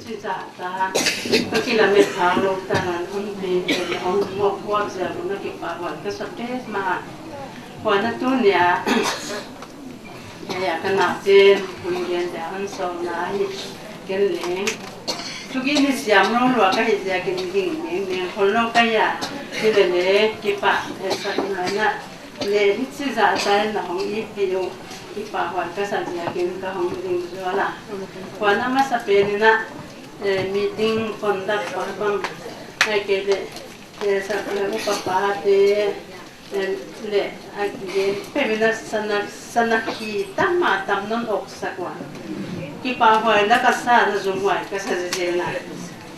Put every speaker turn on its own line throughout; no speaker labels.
chỉ giả ta có khi là mình tháo lông ta là không đi không một quan giờ nó kịp bảo gọi cái sắp chết mà hoàn nó tu nhà nhà cái nào trên mình hiện tại ăn sầu nái cái lẽทุกอย่างนี่เสียมลงหลวงก็เห็นจะกินกินเนี่ยคนเราก็อยากที่เลยกี่ปะสักหน่อยนะเลยที่สื่อสารใจหนังอีพิโยกี่ปะวันก็สักอยากกินก็ของดิ่งชัวร์ละวันนั้นมาสเปนนะมีดิ่งคนดักฟังบังให้เกิดสักแล้วก็ปะเตเลยอันนี้เป็นนักสนักขีตั้งมาตั้งนนอกสักวันกี่ป่าหอยแล้วก็ซาจะจุ่มหอยก็ซาจะเจนะ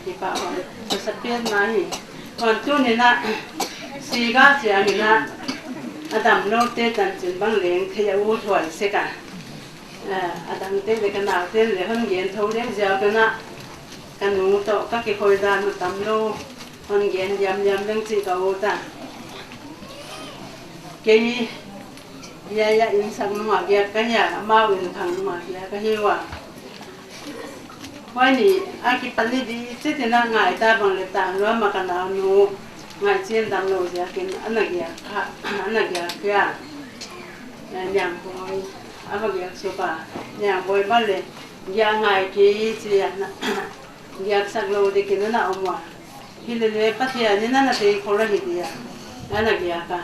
กี่ป่าหอยจะสเปียนมาหิวันจุนี่นะสีก้าเจียนี่นะอาดัมโนเตตันจินบังเลี้ยงขยะวูถอยเสกันอาดัมเตเลยกันหนาวเตเลยห้องเย็นทุ่งเลี้ยงเจ้ากันนะกันหนูโตก็กี่คอยดานมาตำโลห้องเย็นยำเรื่องจีกับโอตากี่ยาอินสังหมากยาก็ยาเมาอินขังหมากยาก็หิววันนี้อากิปันนี่ดีเจ้าที่น่าง่ายตาบังเลตาหรือว่ามากันเอาหนูง่ายเช่นดำโนจะกินอันนักยาค่ะอันนักยาเพื่ออย่างบอยอันนักยาสุภาอย่างบอยบ้านเลยยาง่ายกี่เสียนะยาสักโลได้กินนั่นเอามาที่เลยปัจจัยนี่นั่นน่ะที่คนละหิดีอ่ะอันนักยาค่ะ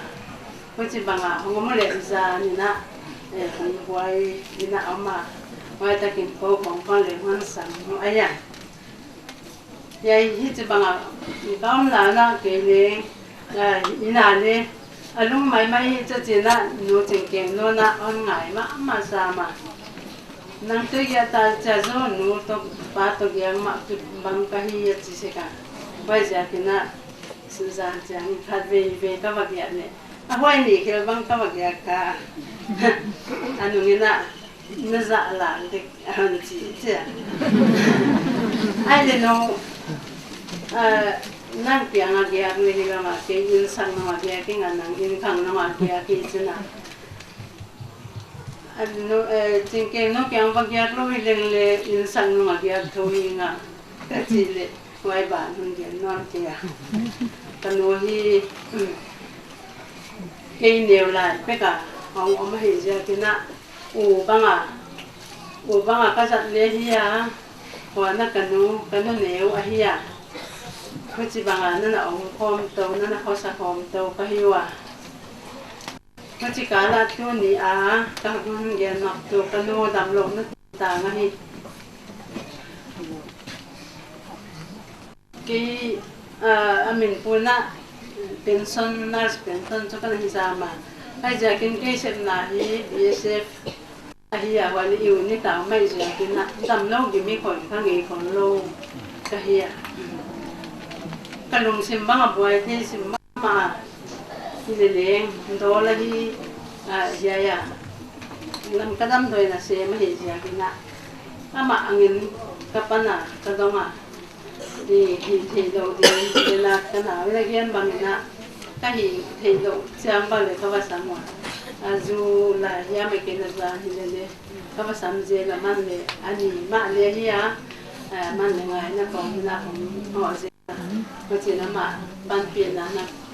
เพราะฉะนั้นบางอ่ะผมก็ไม่เลยจะนี่นะผมบอยนี่นะเอามาว่าแต่กินโป๊กของคนเลยมันสั่งอะไรอย่างยายที่จะบังอ่ะก็ไม่นานนะเกลี่ยอีนานนี่อารมณ์ไม่จะจีน่ะหนูจริงเก่งโน่นนะอ่อนง่ายมาสามานั่งตัวยาตาจะโซ่หนูต้องปาตัวยังมาจุดบังก็ให้ยัดสิกันไว้จะกินน่ะสื่อสารจังพัดเวก็บักยาเนี่ยเอาไว้นี่คือบังก็บักยาค่ะอันนี้น่ะน่าจะหลานเด็กอันจีเจ้าไอ้เด็กน้องนั่งเปียงอะไรอย่างนี้ก็มาเกี่ยยืนสั่งมาเกี่ยกินกันนั่งยืนขังมาเกี่ยกินสินะอันนู้จริงๆน้องเกี่ยงบางอย่างเราไม่เล่นเลยยืนสั่งมาเกี่ยทุยงะแต่จีเลยไว้บ้านมันเกี่ยนอนเกี่ยกันนู้ที่เกี่ยเดียวเลยไปกับของอมหิเจ้ากินนะอูบังอ่ะก็จะเลี้ยที่อ่ะหัวนักกันนู้เหนียวอ่ะที่อ่ะเขาจีบังอ่ะนั่นอ่ะองค์พรมโตนั่นอ่ะเขาสักพรมโตก็หิวอ่ะเขาจีการละตัวนี้อ่ะก็มันเย็นหนักตัวกันนู้ดำลงนั่นต่างอ่ะที่กี่อามินปูน่ะเป็นส่วนนักเป็นต้นจุกันที่สามาไอ้จากินกี่เสพนาฮีเสพเฮียวันนี้อยู่นี่ต่างไม่จะกินนะดำโลกยังมีคนข้างนี้คนโลกก็เฮียกันลงสิมบ้างบ่อยที่สิมบ้างมาที่เลี้ยงโดนละที่เฮียลำกระดำโดยนะเสียไม่เห็นเสียกินนะถ้ามาอังยินกับปนาก็ต้องมาดีที่เราดีเวลาขนาดเวลาเขียนบางนะก็เห็นที่เราเชื่อมบางเลยเขาว่าสมองazu la ya me kena za hilele kaba samje la man le ani ma le hiya man le ngai na ko na ko ho je ko che na ma ban pi na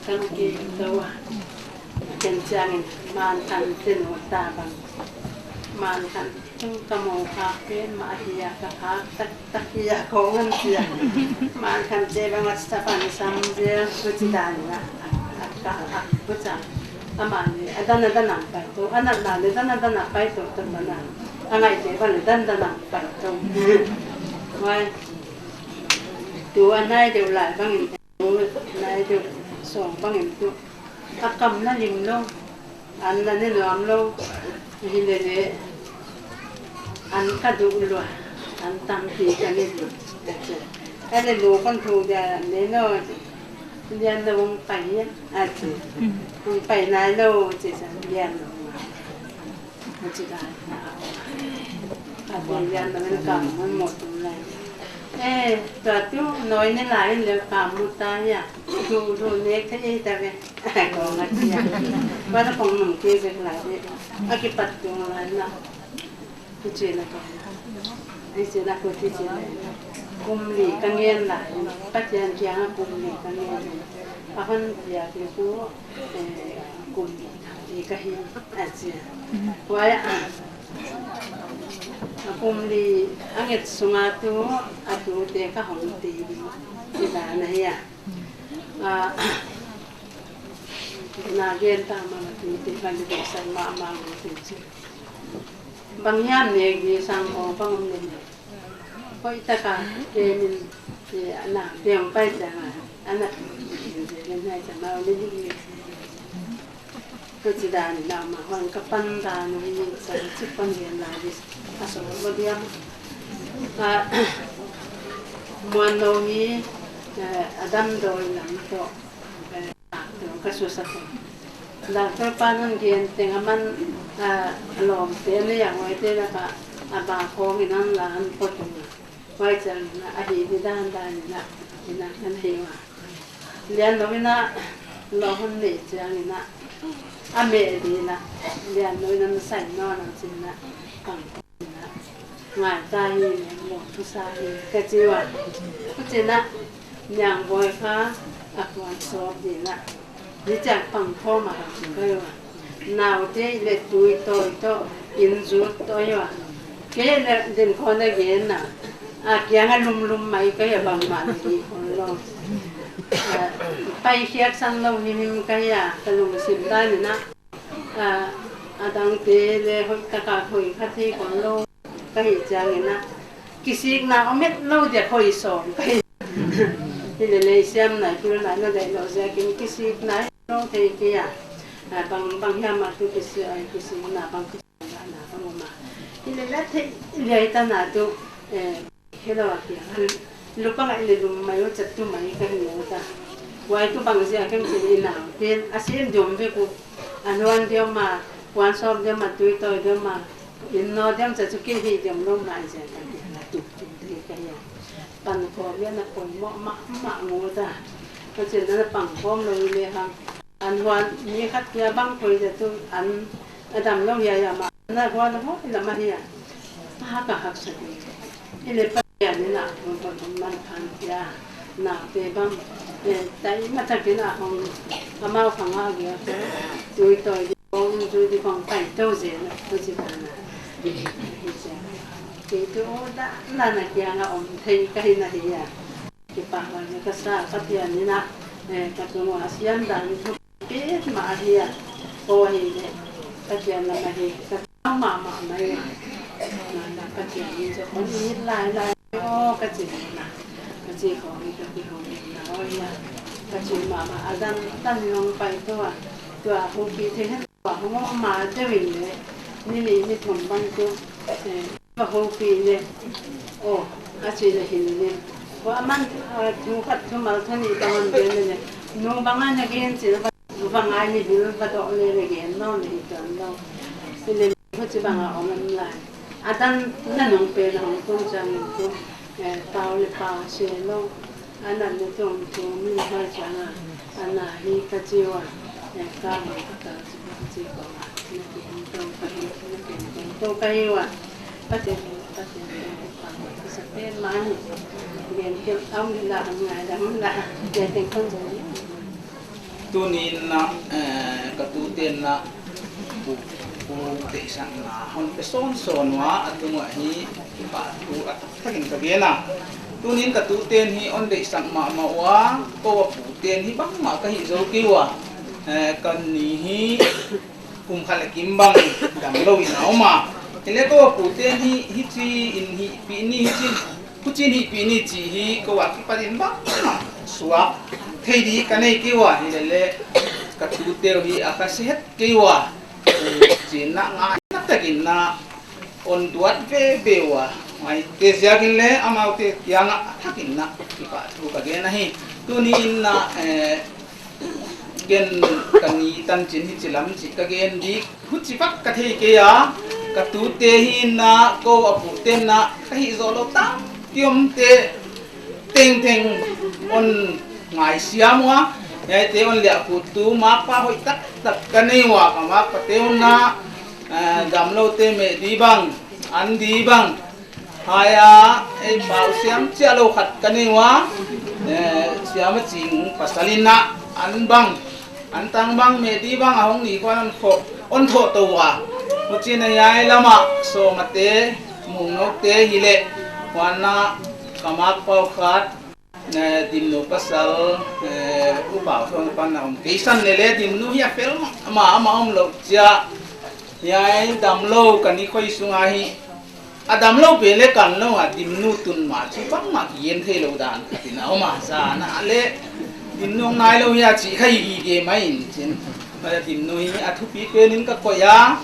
kan ke to wa ken chang man kan ten ho ta bang man kan tung ka mo ka pe ma hiya ka ha tak hiya ko ngan sia man kan je bang ma sta pan samje ko chi da na ka ko cha amane adana dana pai to anana le dana pai to tanana angai te ban le dana pai to wai tu anai de lai bang tu nai de song bang tu akam na lim lo an na ne lo am lo hi le an ka du lo an tam ti ka ne lu ele lo kon tu ja ne noเรียนลงไปอาจจะไปนายโลจะเรียนลงมามันจะได้อาจจะเรียนมันกำมันหมดเลยตัวตู้น้อยนี่หลายเลยกำมุตายอ่ะดูเล็กที่แต่เป็นกองอะไรว่าถ้าของหนุ่มที่เป็นหลายเนี่ยอากิปัดตรงอะไรนะที่เจริญกันไอ้เจริญคนที่เจริญ cùng lì căng nghiền lại bắt gian giang cùng lì căng nghiền và phân giờ thì cũng cùng lì cái hình ảnh gì vậy cùng lì anh ấy sung atu để cái hồng tì thì là này na gen ta mà thì ban đi sang mà thì bằng nhám này thì sang hồ bằng này có ít cả cái mình thì anh làm tiền bay ra mà anh làm cái này chẳng nào đi cái gì đó này làm mà hoàn cái pan ra này sang chip pan hiện lại đi asal bao nhiêu muan nongi adam doi làm to cái số sắc là cái pan gen tiếng Anh lồng tiếng nàyอย่างไรthế là cả bà con thì nó là anh phụ thuộc vậy cho nên là đi đi đan là anh hiểu à liền nói là lo hơn để cho nên là mẹ đi là liền nói là sai nó là chính là bằng là ngoài ta như một thứ sai cái gì vậy cái gì là nhàng voi phá quan sốt gì là đi chặt bằng thô mà không cái nào thế là tuổi tôi to in rút tôi à cái là đến con này cái nào kia ngay lum mấy cái bằng mặn gì con lo bay khiết sang lâu hiếm cái cái lum xịn đây nữa đang thế là hồi cả hồi khát thì con lo cái gì chẳng nữa cái gì nào biết lâu thì hồi sớm cái thì để xem này cứ lại nó để nó ra cái gì này nó thì kia bằng hiểm mà cái gì nào bằng cái gì nào bằng mà thì là thế vậy ta nào tu cái đó kìa lúc bằng lại lúc mấy cái tu mấy cái nhiều ta vậy tu bằng gì cái gì nào thì xem dùng với cô anh hoàn điều mà quan sát điều mà tôi điều mà nó điều cho cái gì điều nó mà sẽ là tu thì cái gì bằng phổ biến là phổ mạ ngô ta cái chuyện đó là bằng phổ rồi liền hàng anh hoàn như khách kia bằng phổ thì tôi anh làm lâu dài mà anh hoàn nó hết là mà hiện cả học sinh cái này phải như nào còn mình phản kia nào thì bằng tại mà thật cái nào không mau phẳng ao kia tôi đi còn phải đâu gì nữa tôi chỉ cần là thì tôi đã là kia là ông thấy cái này cái bà là cái sao phát hiện như nào các người ASEAN đang biết mà hiện ôi phát hiện là mà hiện cái mà này là cái chuyện như cho con nhìn lại cái chuyện là cái chuyện của mình là ôi cái chuyện mà đang用bài tôi không biết thế nào không mà chơi mình đấy nên mình thầm bằng tôi và không biết đấy cái chuyện là hình này và mình chúng mà thân thì bằng cái này nó bằng anh cái gì đó bằng ai thì biết và đó là cái nó này toàn đâu nênเขาจะบังเอามันไหลดันนั่นน้องเป็นของต้นจังตัวเตาเลยปลาเชลล์อันนั้นตรงตัวมีให้จังอันนั้นฮีกระจิวกางก็ตาจิก็ว่านี่เป็นตรงไปนี่เป็นตรงไปว่าก็จะสักเป็นมาเรียนเก็บเอาเวลาทำงานแล้วมันละเรียนเป็นคนจะ
ตัวนี้นะกระตุ้นเต้นนะđể sang là hòn cái son hóa ở trong ngoại hi bạn tu ở các hình cái kia nào tu nín cả tu tiền hi on để sang mà hóa cô phụ tiền hi bắc mà cái hi dấu kêu cần hi cùng khai là kim bằng đằng lâu nào mà thế nên cô phụ tiền hi chi in hi pini hi chi phụ chi hi pini chi hi cô cái phát hiện bắc xóa thấy đi cái này kêu thì để cả tu tiền hi akan sehat kêu chỉ nặng ngã nắp tại cái na ôn tuột về bèo mai thế giờ cái lẽ amau thế yang thắc cái na cái bạn tu cái này tu ni na gen kani tan chin hi chilam chi ka gen di hut chi pak ka thei ke ya ka tu te hi na ko apu te na ka hi zo lo ta tiom te teng on ngai siam wa ya te on lia ku tu ma pa hoi tak ka nei wa ka ma pa te on na dam lo te me di bang an di bang hai ai bảo siam chia lâu khát cái này quá siam mà chính pasalina an tăng băng mẹ đi băng hông nghỉ quan on thọ tàu à một chuyện này ai lắm à so mà té mùng nóc té hi lệ quan na kamak pau khát dim nu pasal u bảo thong pan nào cái san này lệ dim nu ya fel mà ông lộc cha yai dam lâu cái này khơi xuống ai adam lâu về lệ cần lâu à dim nu tun mà chỉ băng mà yên thế lâu đàn thì nào mà ra na lệ dim nu nai lâu ya chỉ khai gì cái máy trên mà dim nu hi thu pi cái nín cái coi ya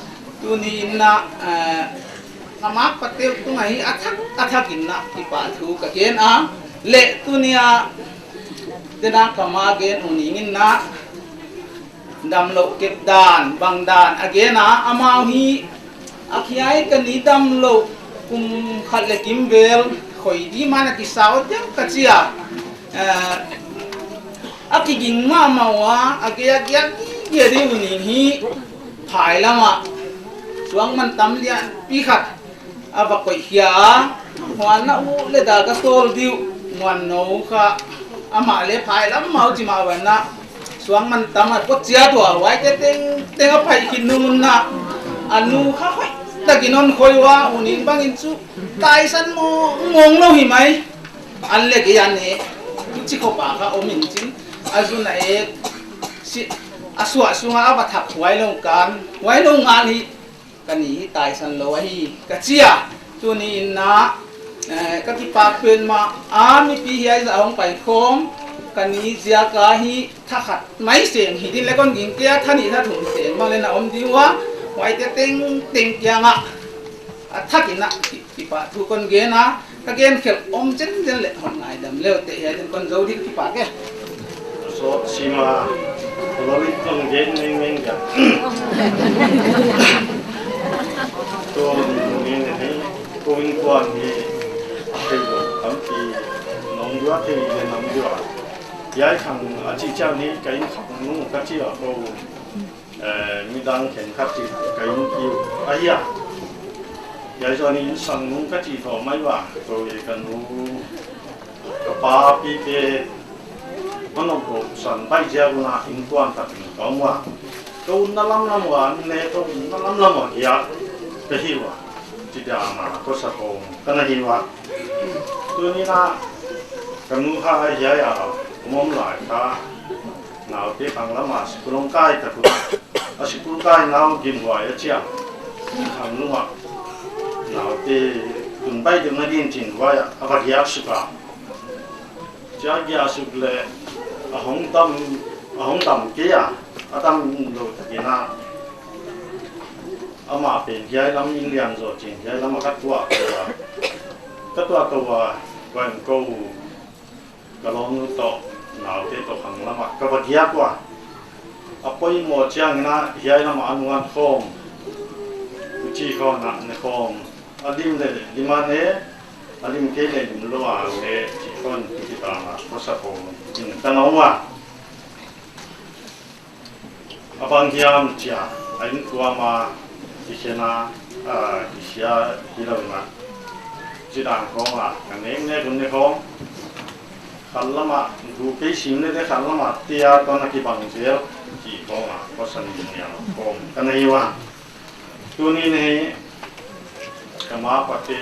tu ni na kamak patel tu ngai athak in na ki pa thu ka ken le tu nia dena kama gen uningin na dam lo kep dan bang dan agena amau hi akhiai ka ni dam lo kum khat le kim bel khoi di mana ki sao jam ka chia akiging ma mawa agya gya ge di uning hi phai lama suang man tam lia pi khat aba koi hia hwan na u le da ka tol diu ngwan no kha ama le phai lam mau chi ma wan na suang man tam a ko chia to wai te teng a phai kin nu mun na anu kha khoi ta kinon khoi wa unin bang in chu tai san mo ngong lo hi mai an le ke yan ne chi ko pa kha o min chin azu na e si aswa sunga aba thap wai long kan wai long ngal hi kan ni tai san lo hi ka chia tu ni na ka ki pa pen ma mi pi hi za ong pai khom kan ni zia ka hi tha khat mai seng hi din le kon ging tia thani tha thum seng ma le na om diwa wai te teng kya nga thakin na ki pa thu kon ge na ka gen khel om chen den le hon ngai dam le te he den kon zo di ki pa ke
so sima lo li tong gen ning ga to ni ni ko in quan ni cái đồ cắm thì nông dúa thì nông dúa giải thằng ở chỉ cho ní cái học nông cái chỉ ở đâu mi đang khen khát thì cái yêu ấy à giải cho ní sang nông cái chỉ thọ mấy và rồi cái nông cái ba pi cái nó bộ sản bay ra là in quan thật có mà tôi nó lắm mà nè tôi nó lắm mà kia cái hiểu à chỉ là mà có sao không cái này hiểu à tôi nghĩ là cái nụ hoa dài à mong lại ta nào cái thằng lắm mà sipulong kai ta cũng sipulong kai nào kim hoài ở chia thằng nụ hoa nào cái tuần bay được nó điên chỉnh hoài à bắt giáp sụp à giáp giáp sụp lệ hong tâm kia à tâm đồ cái na mà bên kia lắm in liền rồi chỉnh kia lắm mà cắt tua quan câu cái lon to nào cái to hàng lắm mà cái vật giá quá à bây một chiang na hiện là mà ăn ngon không chỉ còn nè không à dim mà nè à dim cái này dim lo à nè chỉ còn cái ta mà có sao không nhưng ta nói mà à bằng kiam chia anh qua mà cái na cái xia cái đâu mà chỉ đàn con à cái này nghe cũng nghe không khăn lắm mà dù cái sim này khăn lắm mà tia con là cái bằng chéo chỉ con à có sẵn nhiều con cái này mà tôi nghĩ này cái má bát thì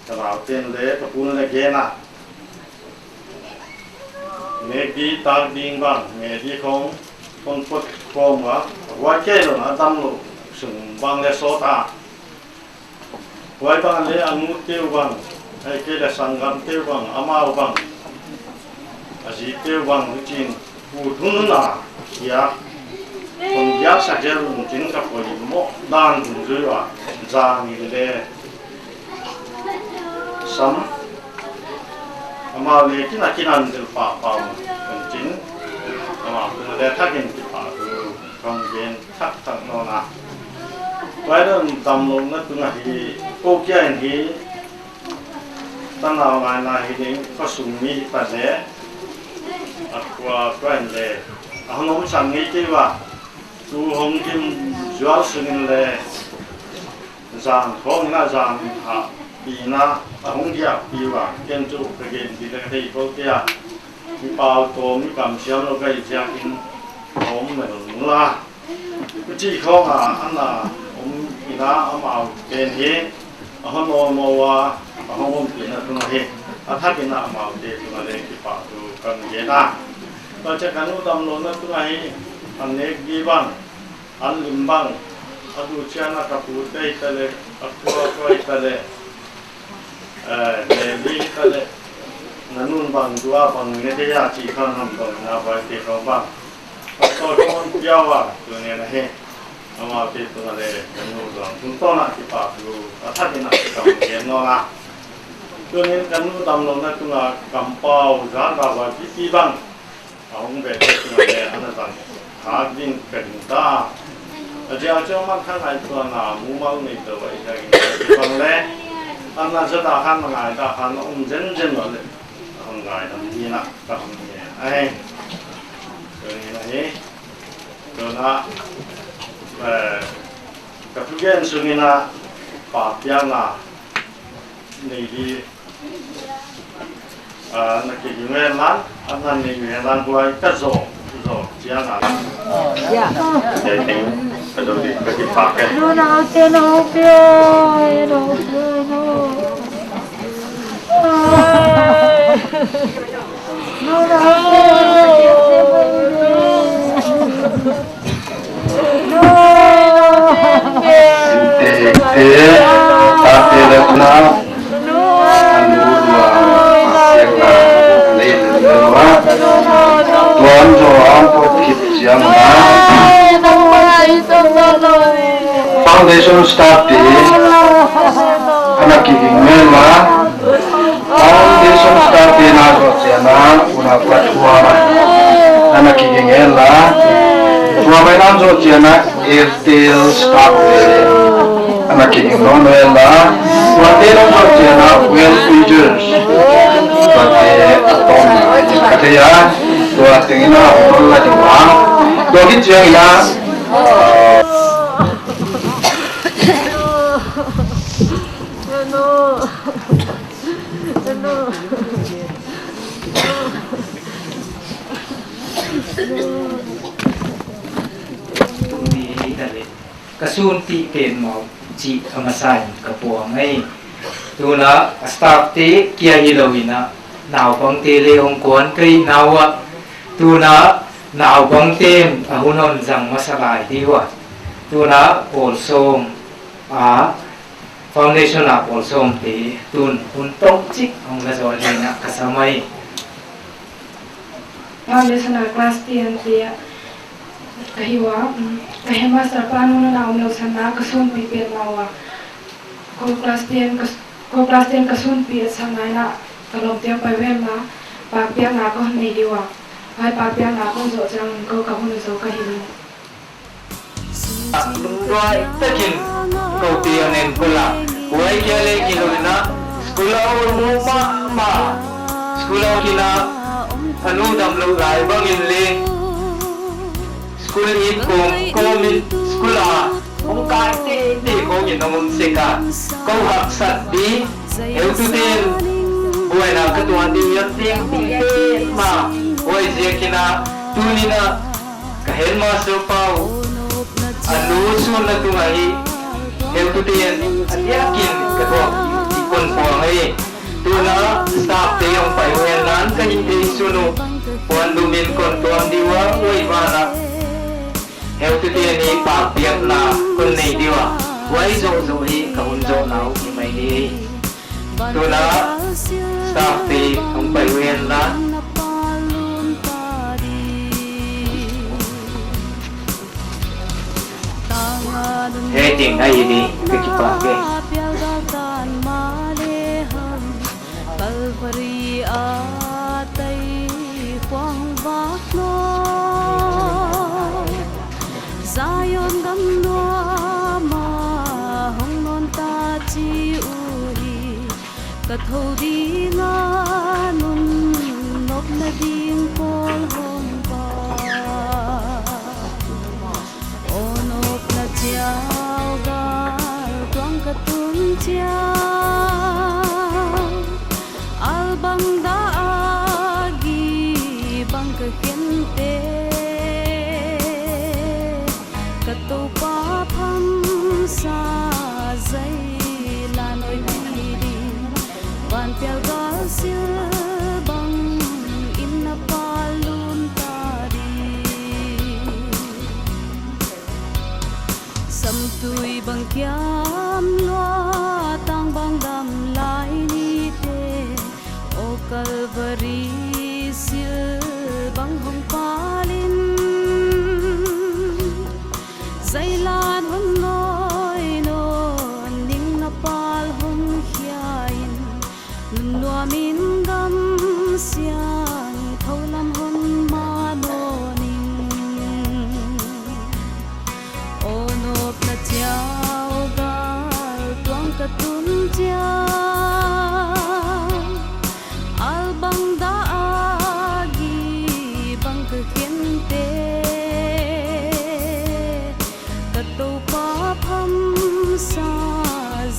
cái nào tiền lệ cái cuốn là cái nào nghe đi ta điên bằng nghe đi không con phật con mà qua chơi rồi nó đâm rồi sừng bằng lệ số ta quay bằng lệ ăn mút tiêu bằng hay cái là sang gam tiêu bằng amao bằng gì tiêu bằng cái chuyện phụ thun là ya còn giá sạch ra luôn chính các cái mỏ đan cũng dưới và ra như thế sắm amao này cái nào được phá phá cũng chính amao cái này thắc hiện cái phá không gen thắc nó là quay đó tầm luôn nó cũng là thì cô kia thìตั้งเอางานนายนี้ก็สุ่มมีปัจเจกว่าก็เห็นเลยเอาน้องสั่งนี้ที่ว่าดูห้องกิมจวบสิ่งเลย zan khong na zan ha pi na hong dia pi wa ken chu ka gen ti la thei ko tia mi pau to mi kam siam lo kai ja in hom me lo la ku chi khong an na om pi na amao ken he a hon mo wa a hong pi na tu na he a tha pi na amao de tu na le ki pa tu kan ye na ta cha kan u tam lo na tu na he an ne gi bang an lim bang adu chiana kapu dei tale akwa koi tale le tale nanun bang dua bang ne te ya chi khan ham bang na ba te ko bang to kon piawa tu ne na he ama te tu na le kanu dang tun to na ti pa lu atha ti na kam ye no na tu ne kanu tam lo na tu na kam pau za ka ba ti bang aung be tu na le ana tang ha din kan ta giờ cho mắt khăn lại tuần nào mua máu này từ vậy thì còn lẽ anh là sẽ ta khăn mà ngài ta khăn ông dân dân rồi không ngài làm gì nè ta không gì ai rồi này rồi na các thứ kiện sự này na bảo piang na này đi là cái gì nghe lắm anh là này nghe lắm quay cắt rổ chia na để tính cái đồ gì cái gì phạt cái
nó nào kia nó kia nó kia nó nào
Foundation staff di anak kiking mela foundation staff di nasosiana una patwa anak kiking ela suamai nasosiana airtel staff di anak kiking non ela suamai nasosiana well feeders pati atom katanya dua tingina orang lagi wang dua kijang ya
kasun ti pen mau chi amasai kapuang ai tu na staff ti kia hilowina naw bang te leong kon kai nawa tu na naw bang tem ahunon jang masalai diwa tu na polsom foundation na polsom ti tun tok chik ang lazol na kasamai
foundation na class 10 ti kahiwa kahima sa paano na naunaw sana kasun pipir nawa ko class 10 kasun pipir sa na kalom tiang pa wem na papiang na ko ni diwa ai papiang na ko zo jang ko ka hun zo kahim
Luai takin kau tianen pula wai kele kilo na sekolah rumah sekolah kina anu dam lu rai bangin le sekolah ini komin sekolah kai te komin nomor seka kau hak sadi itu ten buai na ketua di yang ma buai je kina tunina kahen masuk pau anu sun na tungai itu ten yakin ketua ikon puangai tuna staff te yang pai wenan kahin te sunu puan dumin kon tuan diwa oi mana Heo tu dia ni papiak na kun nei diwa wai zo zo hi ka hun zo nau ni mai ni tu na staff ti ang pai wen na he ting dai di ke ki pa ke
kalpari atai quang vak no Zion gam noa ma hong non ta chi ui ka thâu đi nga nun nop na ding pol hong ba o nop na chiao ga quang ka chia al bang da agi bang ka khen te ka to pa pham sa zai la noi di van pel gal sil bang in na palun ta di sam tui bang kiam loa tang bang dam lai ni te o calvary sil bang hong palin zai lan hon noi non ning na pal hong hiain nun lua min gam siang thâu lam hon ma no ning o nop na chiao gal tuang ka tun chia al bang da agi bang ka khen te ka to pa pham sa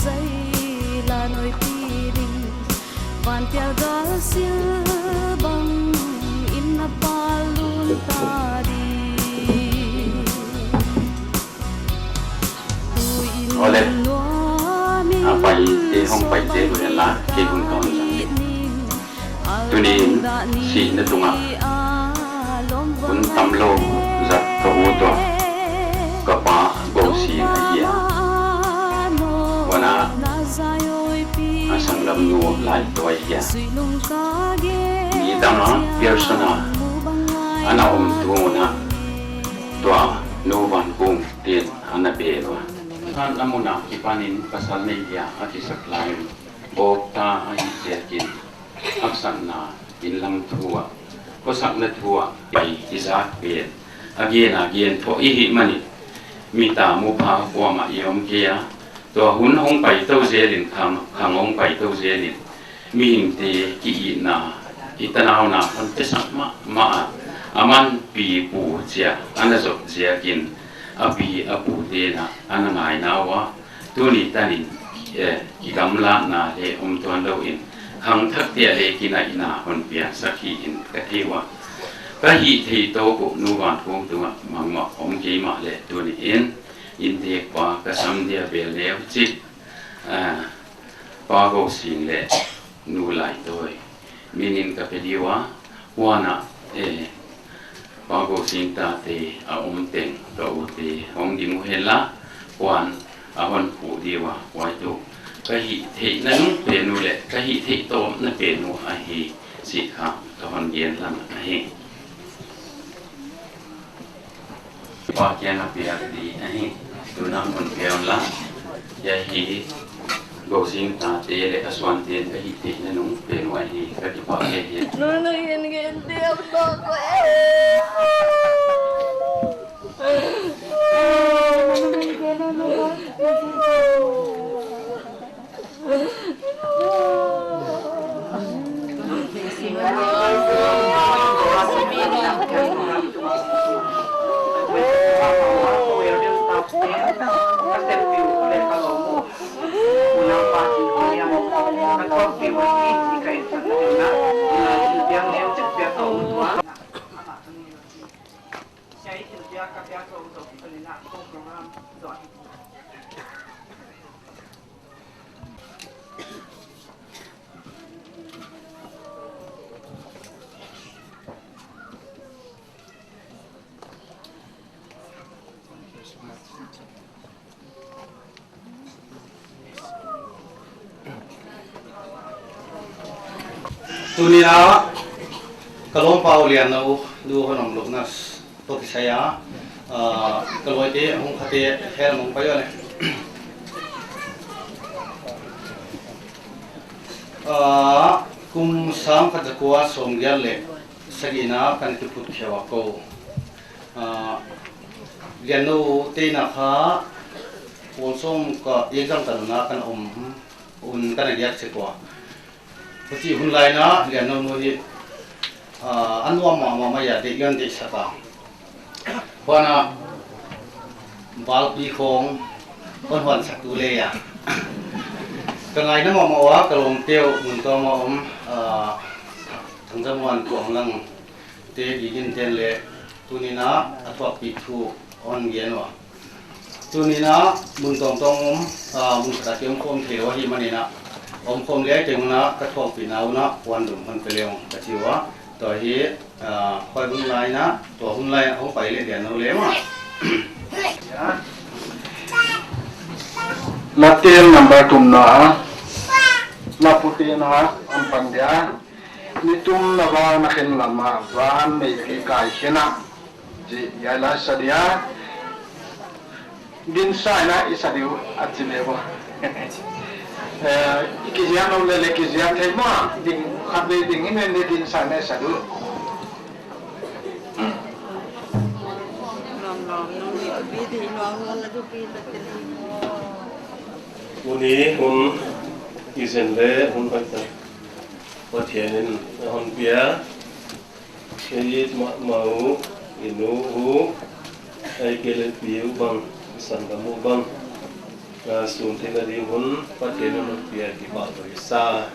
zai la noi pi ding van tia gal sil bang in na palun ta di
oleh apa itu hong pai te bulan ke kun kawan sang tunin si na tunga kun tamlo zat ka uto ka pa go si ya wana asang lam nu lai to ya ni dama persona ana tu na tua no van kung tin ana bewa han namuna kipanin pasal ni dia ati saklay bokta ay jekin aksan na inlam thua kosak na thua ay izak pe again to ihi mani mita mu pha kwa ma yom kia to hun hong pai to zelin khang hong pai to zelin mi hing te ki na itanaw na on tesak ma aman pi pu chia anazok jekin api apu te na anangai nawa tuni tanin ki gamla na le tuan lo in khang thak te le kina ina hon pia sakhi in kathewa ka hi thei to ko nu wan ko tu mangma ki ma le tuni in te kwa ka sam dia bel le chi pa go sin le nu lai toi minin ka pediwa wana bago sinta te a teng ka te hong di mu hela wan a hon pu diwa wa tu ka hi the nan pe nu le ka hi the to na pe nu a hi si kha ka hon yen lam a hi pa kya na pe a di a hi tu na mon pe on la ya hi go sinta te le aswan te ka hi the na nu pe nu a hi ka ki pa ke hi
no yen dia to ko
Tunina kalong paulian no du honong luknas to kisaya kaloi te hong khate her mong payo ne kum sam khajakwa somgyal le sagina kan tu put khewa ko lianu te na kha polsom ka exam kan na kan un kan yak chekwa Pasti hun lain na lian no hi anwa ma ya de gan de sata bana bal pi khong kon hon sak tu le ya
ngày nó mò quá cái lồng tiêu mình to mò thằng dân hoàn cuồng lăng tê đi in tiền lệ tu ni na atwa pi thu on gen wa tu ni na mun tong mun sa tiang khom thelo hi mani na khom le teng na ka thong pi nau na wan dum han peleong ka chiwa to hi khoi bun lai na to hun lai ong pai le dia no le ma
Latin number tumna la putin ha am pangdia ni tum na ba na khen lama van me ki kai hena ji ya la sadia din sai na isadiu atsilebo ikizian no le ikizian le ma ding khabe ding ine ne din sai na sadu
Uni hun isen le hun paita pathianin hun pia kei mau inu hu ai kele piu bang sangamu bang sun thena ri hun pathianin hun pia ki ba ri sa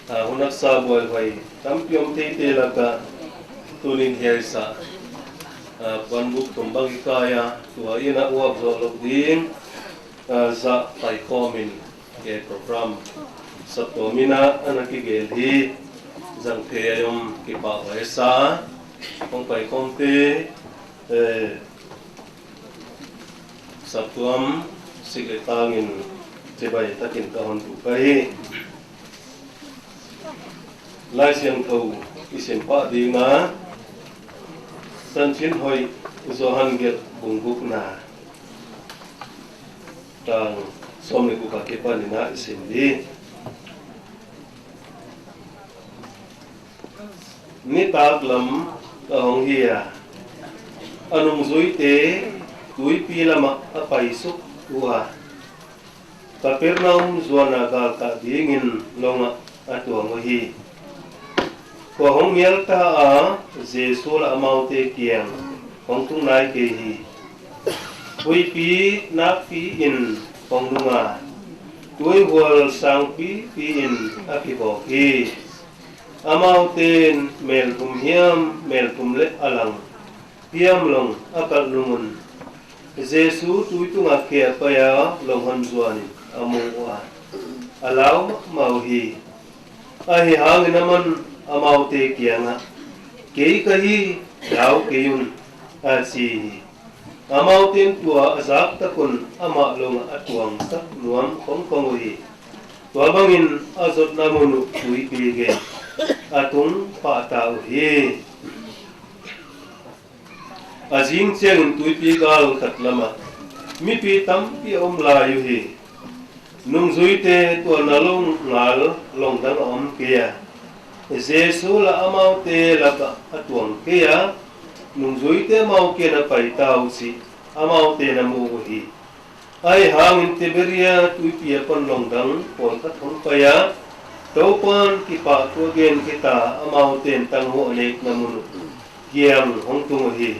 hunak sa boy vai tam piom te te la ka tunin her sa banbuk tumbang kaya tua ina uap zo lok ding za tai komin ke program satomina anaki gelhi jang theyom ki pa sa ong pai komte satuam siketangin cebai takin kahon tu kai lai siang thau isen pa dinga san chin hoi zohan get bungguk na tang som le ku ka ke pa ni na isen di ni tak lam ka hong hia anung zui te tui pi lama apai suk ua ka pernaum zuana ga ka dingin longa atuang hi ko hong yel ta a jesu la mau te kiang hong tung nai ke hi tui pi na pi in hong lunga tui hol sang pi in api bo hi amau ten mel kum hiam mel kum le alang hiam long akal lumun jesu tui tunga ke pa ya long han zuani amu wa alau mau hi ahi hang naman amau te kianga kei kahi dau keun asi amau ten tua azak takun ama long atuang sak nuam kong kong hi tua bangin azot namunu tui pige atung pa tau hi azing cheng tui pi gal khatlama mi pi tam pi om la yu hi nung zui te tua nalong ngal long dang om kia jesu la amau te la ka atuang kia nung zui te mau ke na pai tau si amau te na mu hi ai hangin tiberia tui pi pon long dang pon ka thong pa ya topan ki pa tu gen kita amau ten tang ho nek na mun kiam hong tu hi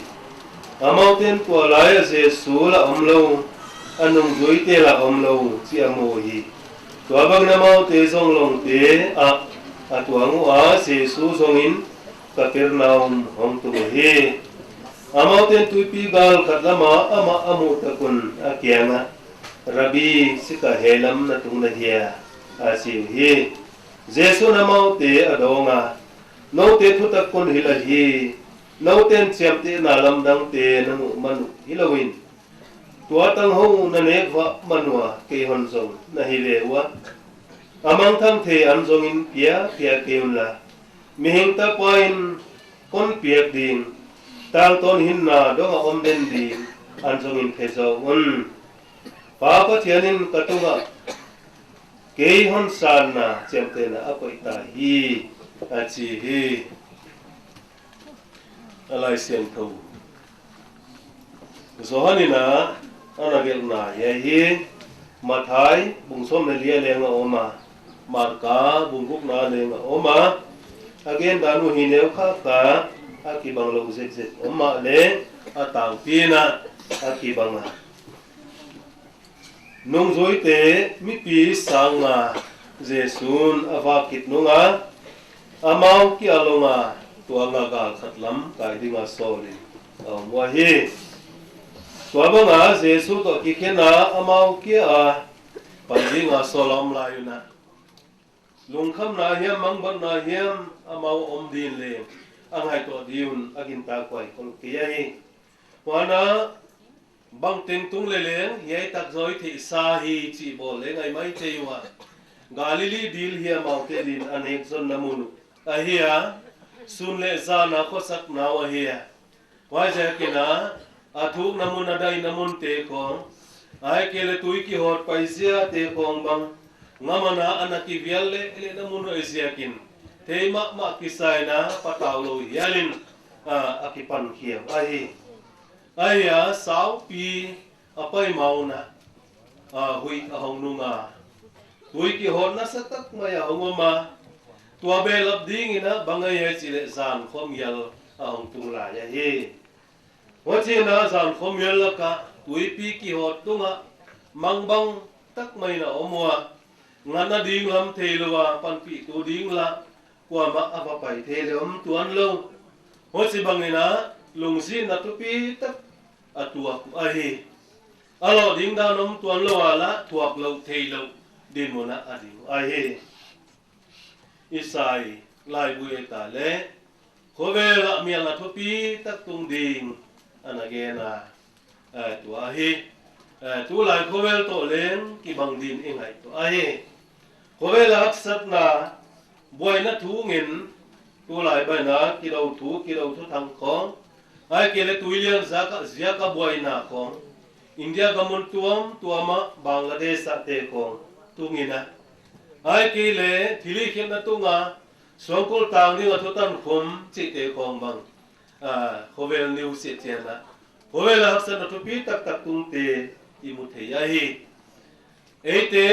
amau ten tua lai jesu la omlo anung zui te la omlo si amu hi tua bang na mau te song long te a atuang wa jesu songin Kapernaum hong tu hi amau ten tu pi gal khatlama ama amu takun akianga rabi sika helam na tung na hia asiu hi jesu na mau te adonga no te thu takun hilahi no ten chiam te na lam dang te na mu manu hilawin tua tang ho na ne wa manwa ke hon song na hilewa amang thang the an zongin pia keunla mihing ta point kon piak ding tang ton hin na donga om den ding an zongin phezo un pa pa thianin katunga ke hon san na chemte na apoi ta hi achi hi alai siang tho zohanina anagel na ye hi mathai bungsom na lia lenga oma marka bungguk na lenga oma again danu hineu kha ka akibang lo zet oma le atang pina akibanga nung dối tế mi pi sang nga Jesun avakit nunga amau ki alonga tua nga gal khatlam kai dinga sori mua hi tua banga Jesu to ki kena amau ki a pandi nga solam layuna lungkham na hiam mangban na hiam amau om din le ang hai to diun agin ta kwai kol ki hi wana bang ting tung le leng ye tak zoi thi sa hi chi bol le ngai mai cheiwa Galili dil hiya maute din anek zon namunu ahia sun le za na ko sak na wa hiya wa ja kina athuk namun adai namun te ko ai kele tui ki hot paisia te kong bang ngamana anaki vialle ele namun esiakin te ma kisai na pataw lo yalin akipan hiya ahia sau pi apai mauna hui ahong nunga tui ki hon na satak maya ongoma tua belap ding ina bangai ya chile zan khom yal ahong tungla ya he wachi na zan khom yal ka tui pi ki hot tunga mangbang tak mai na omwa ngana ding lam theilowa pan pi tu ding la kwa ma apa pai thelom tuan lo wachi bangina lungsi na tu pi tak atua ku ahi alo ding da nom tuan lo ala tuak lo theilo din mo na ading ahe isai lai bu eta le khobela miang athopi tak tung ding anagena tu ahe tu lai khobel to len ki bang din engai to ahe khobela haksat na boina thu ngin tu lai ba na ki dau thu thang khong ai kele tuilian zaka ziaka boina khong India gamun tuama Bangladesh ate khong tungina ai ki le thili khem na tunga songkol tang ni athotan khom chi te khong bang khovel new se chena khovel haksan na thupi tak tak tung te imu the ya hi ete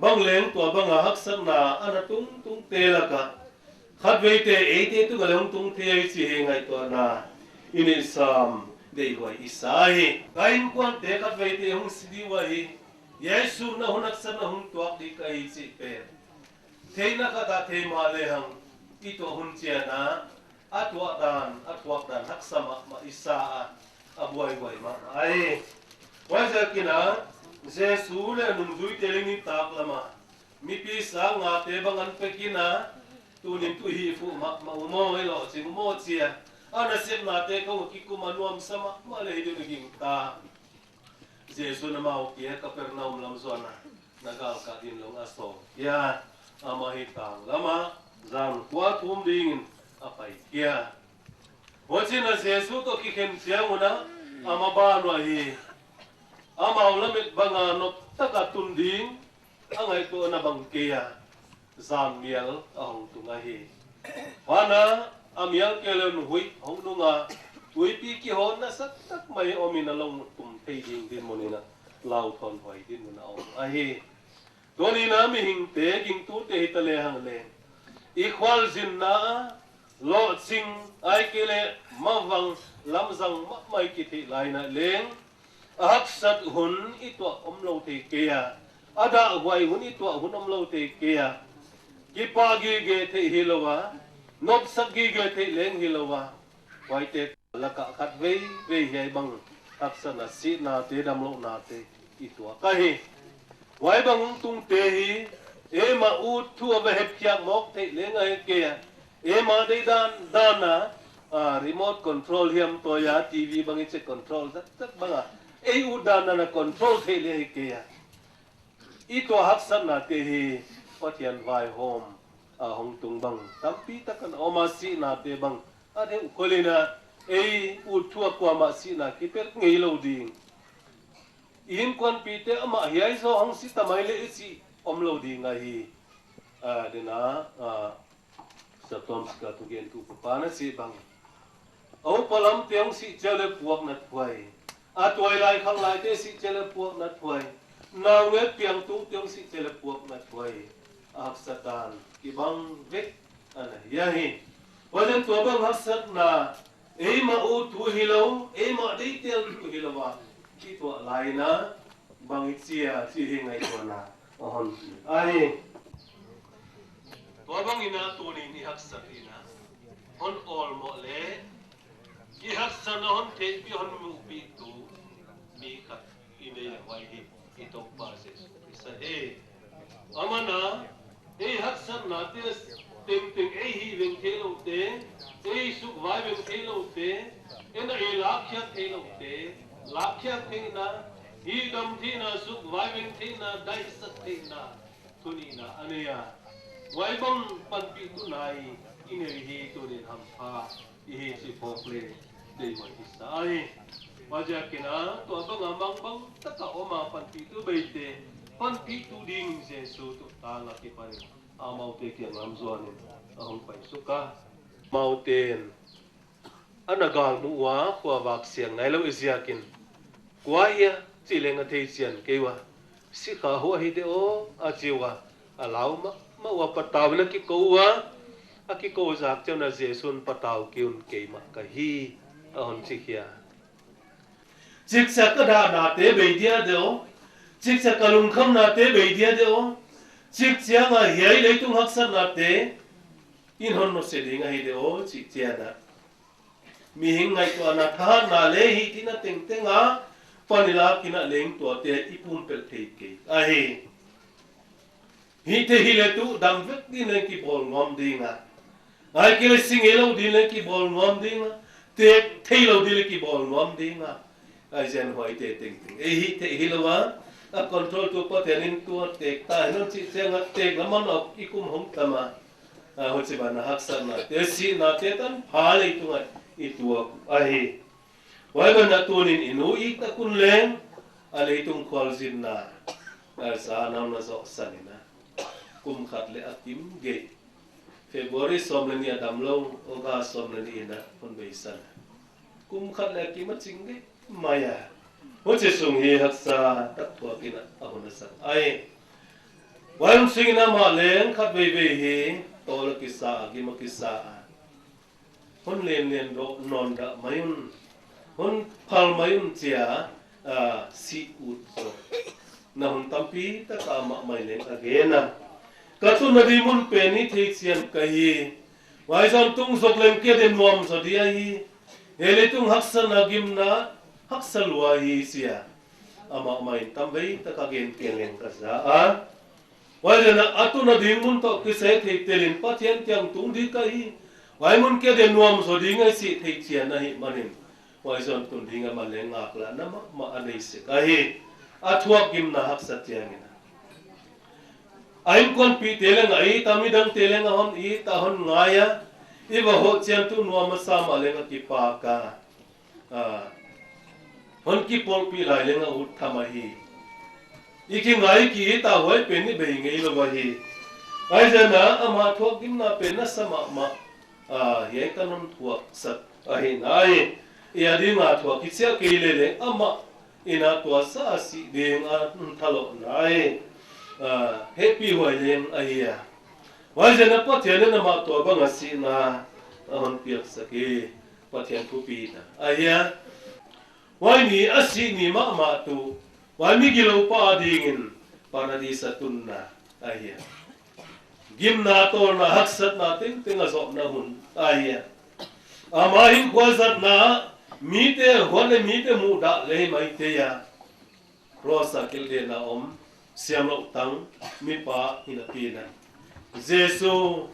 bang leng to bang haksan na ana tung te la ka khat ve te ete tu galong tung the chi he ngai to na ini sam dei hoi isai kain kwan te khat ve te hung sidi wa hi Yesu na hunak san na hung tuak di kai chi pe thei na ka ta thei ma le hang ti to hun chia na atwa dan hak sama ma isa abuai buai ma ai wa ja kina Yesu le nung zui te ling ni tak lama mi pi sa nga te bang an pe kina tu nim tu hi fu ma mo lo chi mo chia ana sep na te ko ki ku manuam sama ma le hi de ging ta Jesu na mau kia Kapernaum lam zona nagal ka din long aso ya amahitang lama zan kwa thum ding apai kia wachina Jesu to ki khem sianguna amaba no hi amaw lamit banga no taka tunding angai to na bang kia zan miel ahong tungahi wana amial kelen hui hong nunga tui pi ki hon na sak tak mai omina long tum thei ding din monina lau thon hoi din mona om ahi toni na mi hing te ging tu te hitale hang le i khwal jin na lo sing ai kele mawang lamzang ma mai ki thi lai na leng ahak sat hun i to om lo te ke ya ada wai hun i to hun om lo te ke ya ki pa gi ge the hilowa nop sak gi ge the leng hilowa wai te laka khat ve he bang aksana si na te dam lo na te itu ka hi wai bang tung te hi e ma u thu ave hep kya mok te le ngai ke ya e ma de dan na remote control hiam to ya tv bang che control tak banga e u dan na control te le ke ya itu haksana te hi patian vai home hong tung bang tampi takan oma si na te bang ade ukolina ei utua kwa ma si na kipet ngei lo ding in kwan pi te ama hiai so hang si tamai le si om lo ding a hi de na satom ska tu gen tu pa na si bang au palam teong si chele puak na thwai a toy lai khang lai te si chele puak na thwai na nge piang tung teong si chele puak na thwai ak satan ki bang vek ana ya hi wajan tu bang hasat na e ma u tu hilo e ma dei tel tu hilowa ki to lai na bang chia chi hi ngai to na hon ai to bang ina tu ni hak sa ina hon all mo le i hak sa na hon te pi hon mu pi tu mi khat ine wai hi ito pa se sa e amana e hak sa na te ting ting e hi veng the lo te e su vai veng the lo te ena e lak khya the lo te lak khya the na hi dam thi na su vai veng the na dai sat the na tuni na aneya wai bang pan pi tu nai ine hi tu ni ham pha hi si phokle dei mo isa ai waja kina to bang bang bang ta ka oma pan pi tu bai te pan pi tu ding se su tu ta la ki pa ni amau te ki ngam zo ni ahong pai su ka mountain anagang mu wa kwa wak siang ngai lo isiakin kwa ya chi leng a thei sian kewa si kha ho hi de o a chiwa alau ma wa pataw na ki ko wa a ki ko jak cheu na jesun pataw kiun ke ma ka hi a hon chi khia chik sa ka da na te be dia de o chik sa kalung kham na te be dia de o chik chia nga hiai le tung hak sa na te in hon no se ding a hi de o chik chia na mi hing ngai to na tha na le hi ti na teng tenga panila kina leng to te ipum pel thei ke a hi te hi le tu dam vek din le ki bol ngom dinga ai ki le sing elo din le ki bol ngom dinga te thei lo din le ki bol ngom dinga ai jen hoi te teng teng e hi te hi lo wa a control tu pa te nin tu te ta no chi senga te lamon op ikum hom tama a ho chi ban hak san na te si na te tan pha le tu ngai i tu a hi wai ban na tu nin inu i ta kun leng a le tung khol zin na a sa nam na zo sanina kum khat le atim ge February som le ni adam lo oga som le ni na pon be san kum khat le ki ma ching ge maya ho che sung hi hak sa tak thua kina a hon san ai wai sing na ma leng khat be be hi to la ki sa gi ma ki sa hon len len ro non da mayun hon phal mayun chia si ut so na hon tampi ta ka ma mai len agena katu na di mun pe ni thei chian ka hi wai zon tung sok lem ke den nom so dia hi hele tung haksan agim na haksal wa hi sia ama mai tam vei ta ka gen ken len ka sa a wai na atu na di mun to ki se thei telin pa thian tiang tung di ka hi wai mun ke den nom so di ngai si thei chian na hi manin wai zon tun dinga ma le ngak la na ma anei se ka hi athuak gim na haksa tiang ina ain kon pi teleng ai tamidang teleng hon I ta hon ngaya iwa ho chian tu nuam sa ma lenga ki pa ka hon ki pol pi lai lenga ut thama hi iki ngai ki ta hoi pe ni be ngei lo wa hi ai jana ama thok gim na pe na sama ma ye kanon thuak sat ai nai ya di ma thuak ki sia ki le le ama ina to sa si deng a thalo nai happy hoài lên ai à, bây giờ nó bắt tiền nó mà tuổi bằng asi na, hòn piak saki, bắt tiền thu pi na, ai à, why ni asi ni ma tu, why mi gilau pa dingin, paradisa tunna, ai à, gim na to na haksat na ting azok na hun, ai à, amahin kwazat na, mite hone mite muda leh mai te ya, rosa kilde na siam lo tang mi pa hinapina Jesu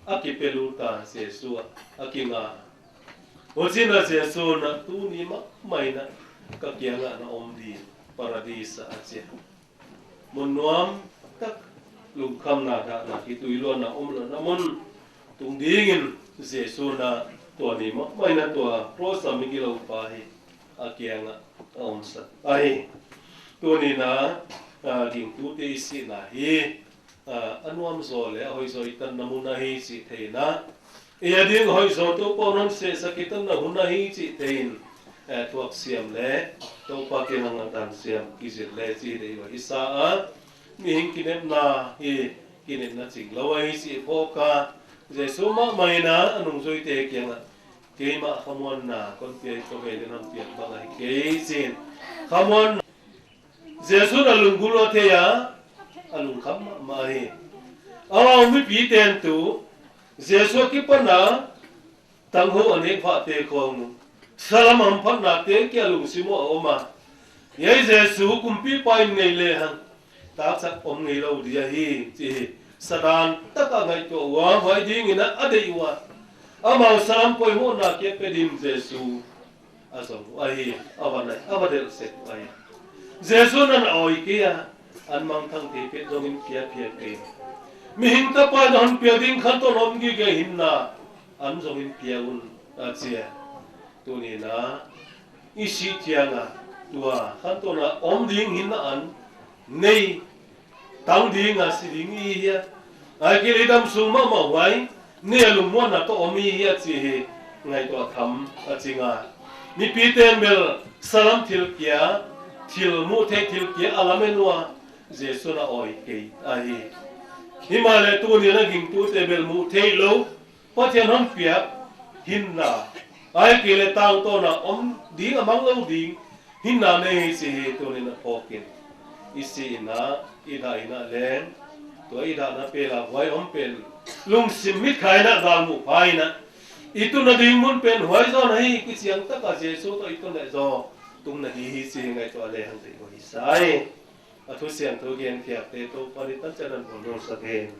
akipelu ta Jesu akinga ojina Jesu na tu ni ma mai na ka kianga na di paradisa ache monwam tak lum kham na da na ki tuilo na lo na mon tung dingin Jesu na to ni ma mai na to prosa mi gilo pa hi akianga sa ai tu ni na ging tu te si na hi anuam zo le hoi zo itan na mun na hi si the na e ding hoi zo to ponon se sakitan na hun na hi chi thein tuak siam le to pa ke nang tan siam ki je le chi de wa isa a mi hing kinem na hi kinem na ching lo hi si pho ka je so ma mai na anung zoi te kyang ke ma khamon na kon pe to ve le nam pe ba ngai ke sin khamon jesu na lungulo the ya alung kham ma hi aw mi pi ten tu jesu ki pana tang ho ane pha te khong salam ham phat na te ke alung simo oma ye jesu kumpi pai nei le hang ta sak om nei lo dia hi chi sadan taka ngai to wa vai ding ina adei wa amau salam poi mo na ke pedim jesu aso ai avana avadel set ai jesu nan oi kia an mang thang te pe dongin kia phia ke mi hin ta pa don pia ding khan to nom gi ge hin na an zongin pia un a chia tu ni na i si tianga tua khan to na om ding hin na an nei tang ding a si ding i hia ai ki le dam su ma ma wai ne lu mo na to om i hia chi hi ngai to tham a chinga ni pi ten bel salam thil kia thil mu the thil kia alamenwa jesu na oi ke ai himale tu ni na ging tu te bel mu the lo pa thian hon pia hin na ai ki le tang to na om ding amang lo ding hin na ne si tu ni na pokin isi na ina len to ida na pela wai om pen lung simit khai na dal mu phai na itu na ding mun pen wai zo nahi ki siang ta ka jesu to itu na zo tung na hi si ngai to le han te ko hi sai a thu siang thu gen kia te to pa ni tan charan bon no sa gen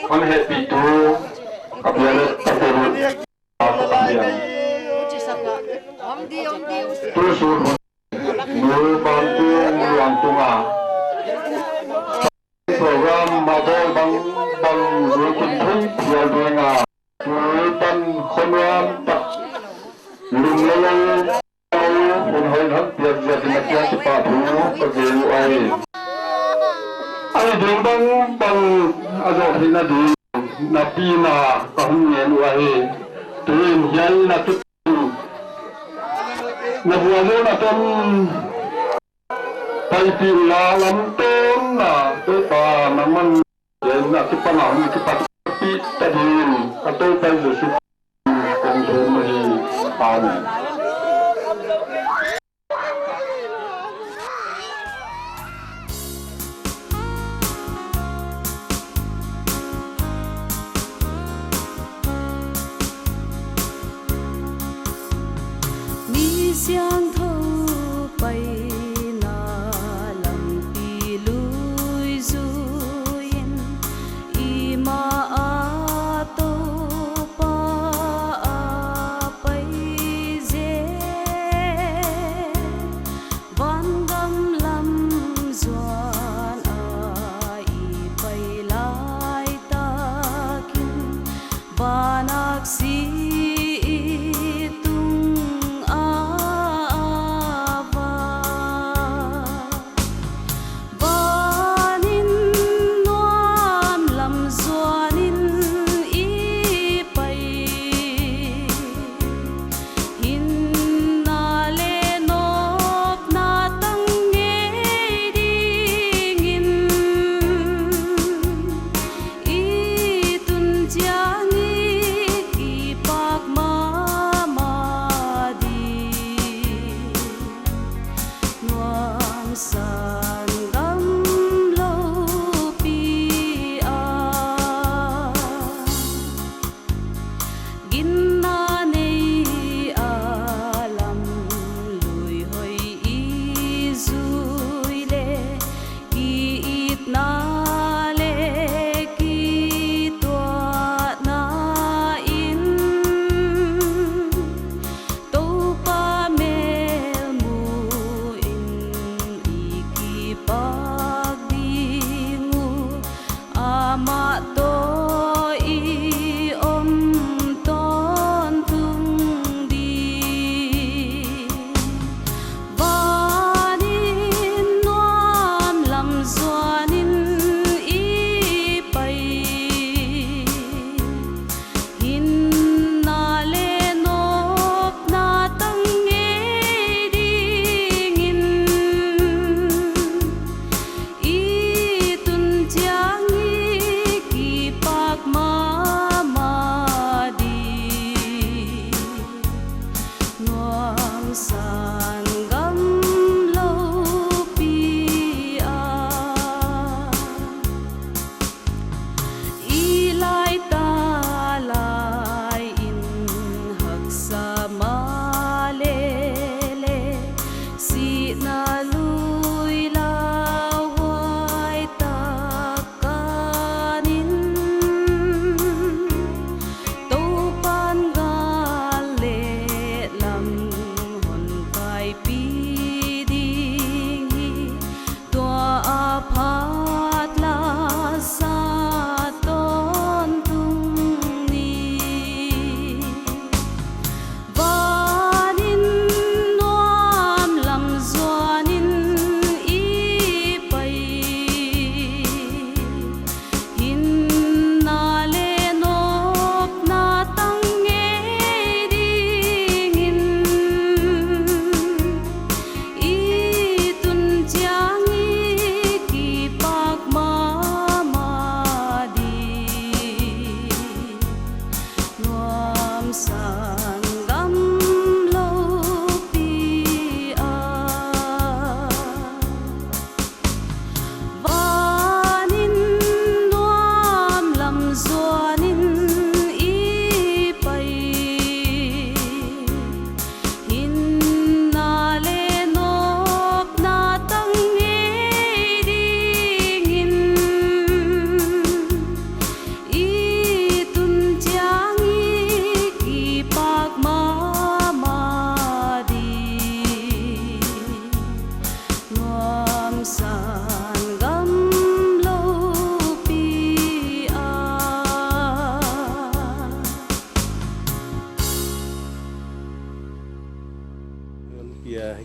con hệ bị tu cặp nhân tập thể dục tu sửa người ban tu làm tu à program mà tôi bằng dưới kiến thức về người à người tân khôn ngoan tập lùng lâu un hoi hak tiak ja tin kya ki pa thu ka velu ai ding bang azo hina di na pina ka hun ne lu ai tuin hiai na tu na bua mo na ton pai pi la lam ton na te pa na man na ki pa na ki pa pi ta din ka to pai zo su kong so ma hi pa na
giang thâu bay na lam pi lui zuin i ma a to pa a pai je van gam lam zuan a i pai lai ta kin banak si tung a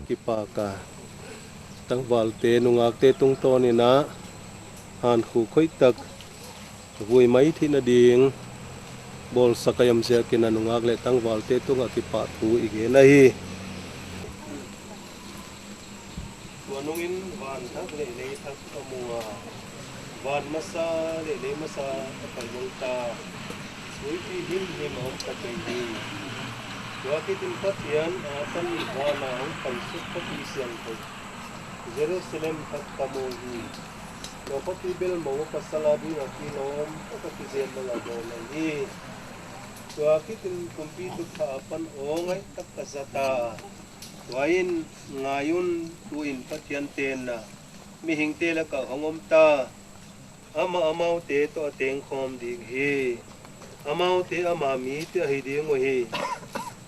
kipaka tang valte nungak te tung to ni na han khu khoi tak vui mai thi na ding bol sakayam se kina nungak le tang valte tunga kipa thu ige na hi wanungin van thak le le thak amua van masa le masa palmongta sui pi him him om takai Wakitin patian akan wana ang paisuk patisian ko. Jerusalem at kamuhi. Kapatibel mo pasalabi na kinom kapatizen mga dolay. Wakitin kumpituk kaapan o ngay takasata. Wain ngayon tuin patian tena. Mihing tela ka hangomta. Ama-amaw te to ateng kom dighi. Amaw te amami te ahiding wahi.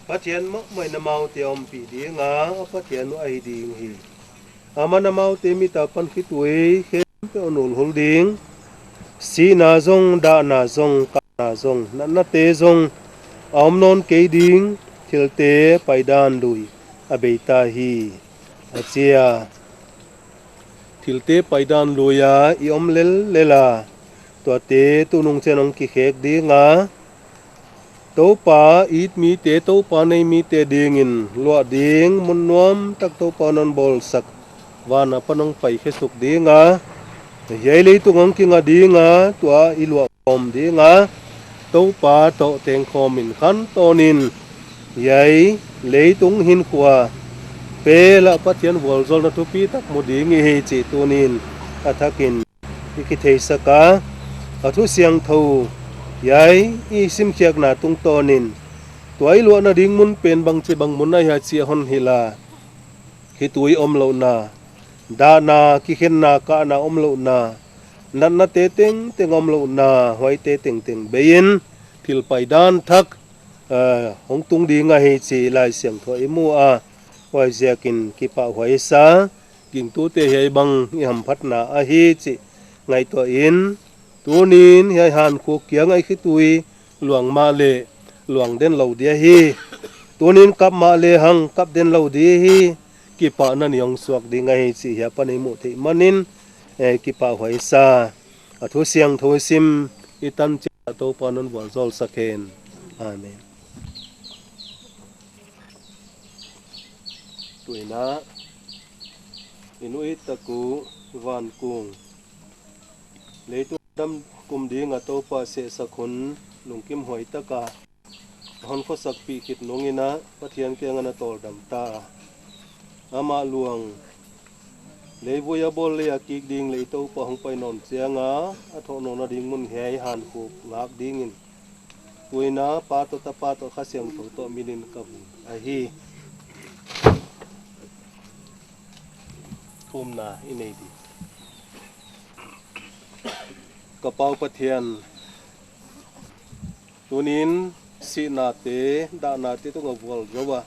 Patian mo may namaw te ompi di nga patian mo ay ding hi. Ama namaw te mitapan kitwe kempe onul holding si na zong da na zong ka na zong na te zong non ke ding til te paidan lui abeita hi achia til te paidan luya i omlel lela to te tunung chenong ki khek di nga tau pa it mi te tau pa nei mi te dingin lua ding mun nuam tak tau pa non bol sak wana panong pai khesuk dinga yai le tungang kinga dinga tua ilua kom dinga tau pa to teng khomin khan tonin yai le tung hin khwa pe la pathian wol zol na tupi tak mudingi he chi tunin athakin ikithei saka athu siang tho yai isim khiak na tung tonin tuai lo na ding mun pen bang che bang mun na ya chi hon hila khi tui om lo na da na ki khen na ka na om lo na nan na te teng teng om lo na hoi te teng teng bein thil pai dan thak hong tung di nga he chi lai siang tho imu a hoi zekin ki pa hoi sa king tu te hei bang i ham phat na a hi chi ngai to in tunin hai han khu kiang ai khi tui luang ma le luang den lo dia hi tunin kap ma le hang kap den lo di hi ki pa na niong suak di ngai chi ya pa nei mu the manin ki pa hoi sa athu siang tho sim itan cha to pa non bol zol sakhen amen tuina inuit taku van kung leitu dam kum ding ato pa se sakhun lungkim hoi taka hon kho sakpi kit nongina pathian ke ngana tol dam ta ama luang leiboya bol le akik ding leito pa hong pai non chianga atho no na ding mun hei han ku ngak dingin tuina pa to ta pa to khasyang tho to minin kabu a hi na inei di kapau pathian tunin si na te da na te to ngawal rowa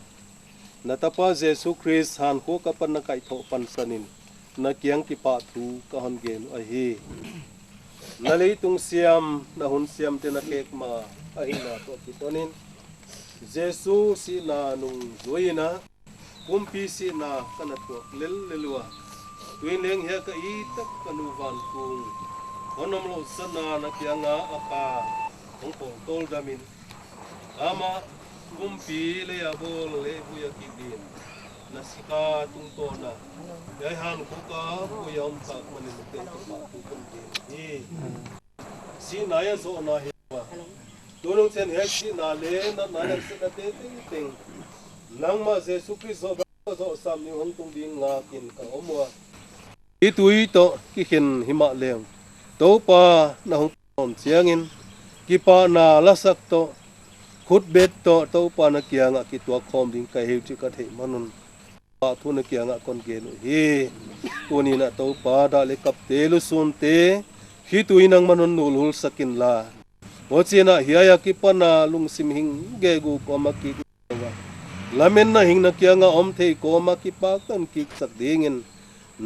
natapa Jesu Christ han ko kapan na kai tho pan sanin na kiang ki pa thu ka hon gen a hi na le tung siam na hun siam te na kek ma a hi na to ki tonin Jesu si na nung zoina kumpi si na kana to lel lelwa tuin leng he ka i tak kanu van kung onom lo sana na kianga aka ong tol damin ama kumpi le abol le buya kidin nasika tung to na yai han ko ka buyam tak manin te to pa tu kumpi ni si na ya zo na he wa tunung chen he si na le na ya se na te ting nang ma Jesu Christ zo sam ni hong tung ding nga kin ka omwa itui to ki khen hima leng to pa na hong chiangin ki pa na lasak to khut bet to pa na kianga ki tua khom ding ka heu chi ka the manun pa thu na kianga kon ge no hi tuni na to pa da le kap te lu sun te hi tui nang manun nul hul sakin la mo chena hiya ki pa na lung sim hing ge gu ko ma ki lamen na hing na kianga om the ko ma ki pa kan ki sak dingin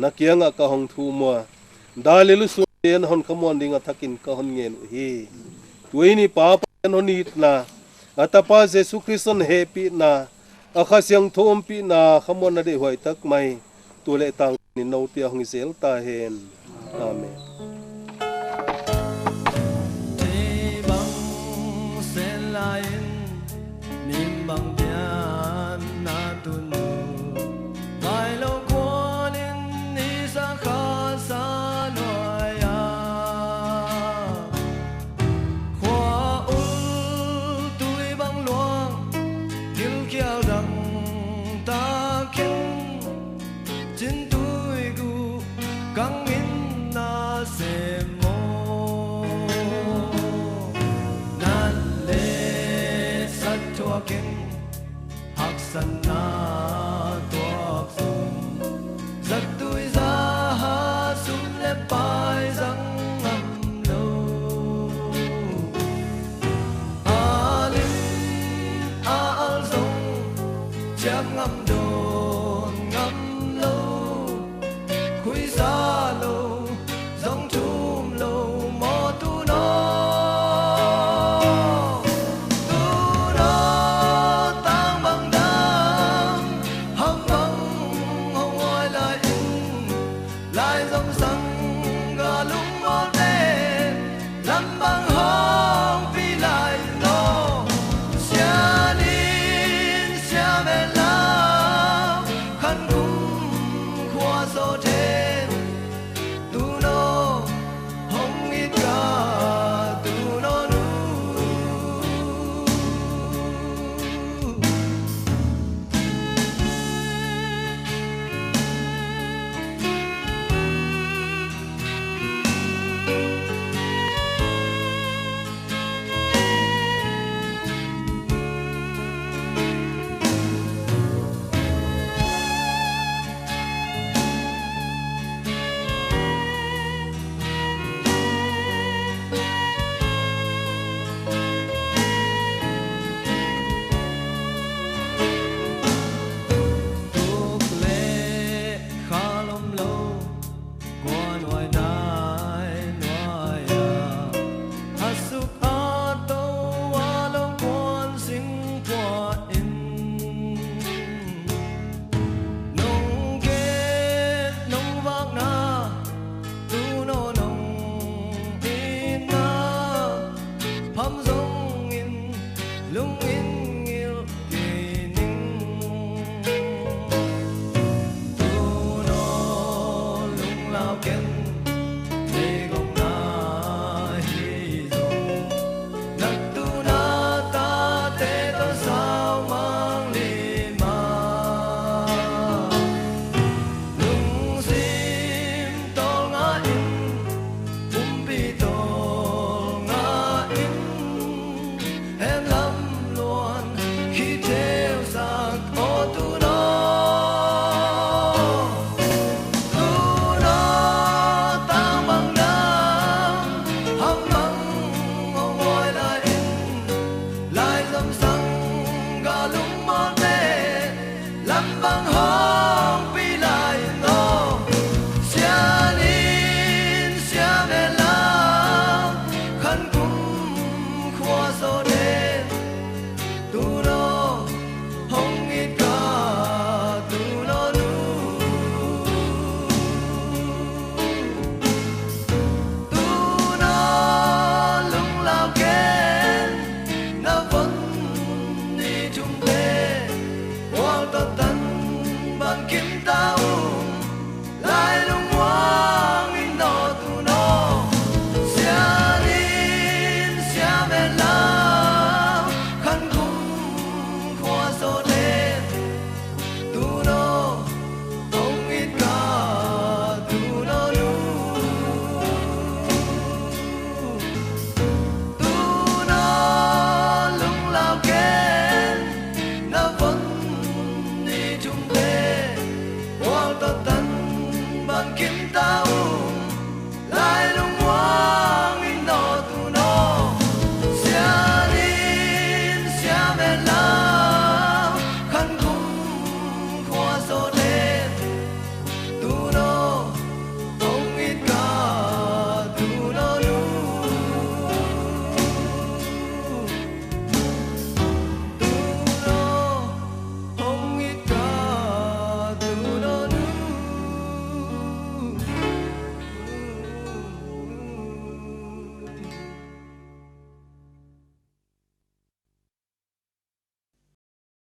na kianga ka hong thu mo dalilu su ten hon kamon ding athakin ka hon ngen hi tuini pa pa no nit na atapa Jesu Kriston happy na akha siang thom pi na khamon na de hoi tak mai tu le tang ni no tia hong sel ta hen amen
Hamza